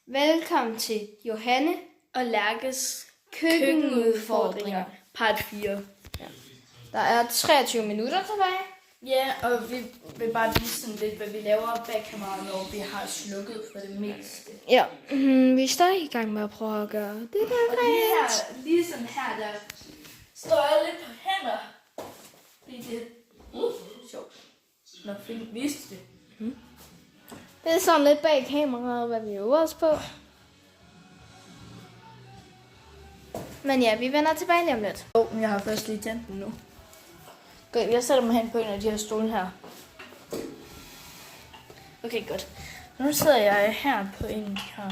Velkommen til Johanne og Lærkes køkkenudfordringer, part 4. Ja. Der er 23 minutter tilbage. Ja, og vi vil bare vise sådan lidt, hvad vi laver bag kameraet, når vi har slukket for det meste. Ja, vi er stadig i gang med at prøve at gøre det der. Og lige sådan her, der står jeg lidt på hænder. Fordi det er sjovt. Når Finn viste det. Det er sådan lidt bag kameraet, hvad vi øver os på. Men ja, vi vender tilbage lige om lidt. Men jeg har først lige tændt den nu. Godt, jeg sætter mig hen på en af de her stole her. Okay, godt. Nu sidder jeg her på en af de her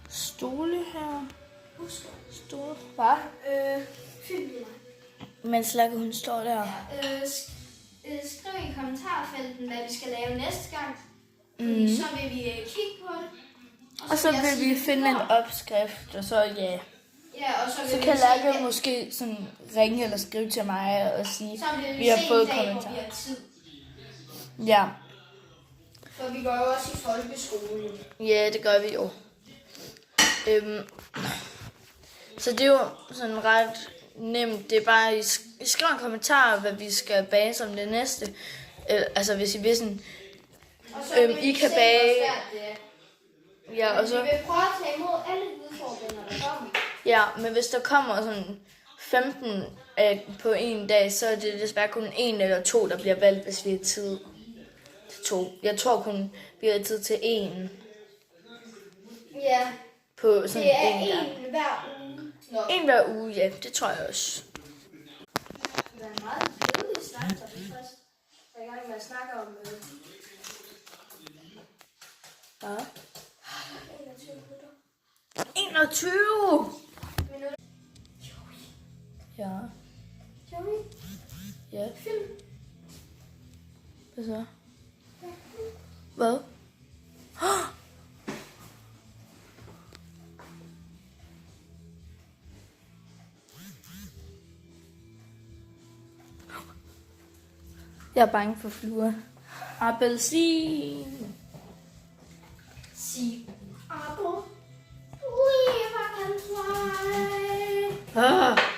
stole her. Stole. Hvad? Film Mens Lærke, hun står der. skriv i kommentarfelten, hvad vi skal lave næste gang. Så vil vi kigge på det. Og så vil vi finde en opskrift, og så ja. Ja, og så Så kan Lærke måske sådan ringe eller skrive til mig og sige, vi har fået kommentarer. Ja. For vi går jo også i folkeskole. Ja, det gør vi jo. Så det er jo sådan ret nemt. Det er bare, I skriver en kommentar, hvad vi skal bage som det næste. Altså hvis I vil sådan, I kan bage. Ja, og så. Vi vil prøve at tage imod alle udfordringer, der kommer. Ja, men hvis der kommer sådan 15 på en dag, så er det desværre kun 1 eller 2, der bliver valgt, hvis vi har tid til 2. Jeg tror kun, vi har tid til 1. Ja, På sådan det er en gang. 1 hver uge. En hver uge, ja, det tror jeg også. Det er en meget kedelig snak, så vi først er i gang med at snakke om... Ja. 21 minutter. 21! Minutter. Ja. Joey, Ja. film. Hvad så? Hvad? Jeg er bange for fluer. Appelsin. Sig. Apple. We can fly. Ah.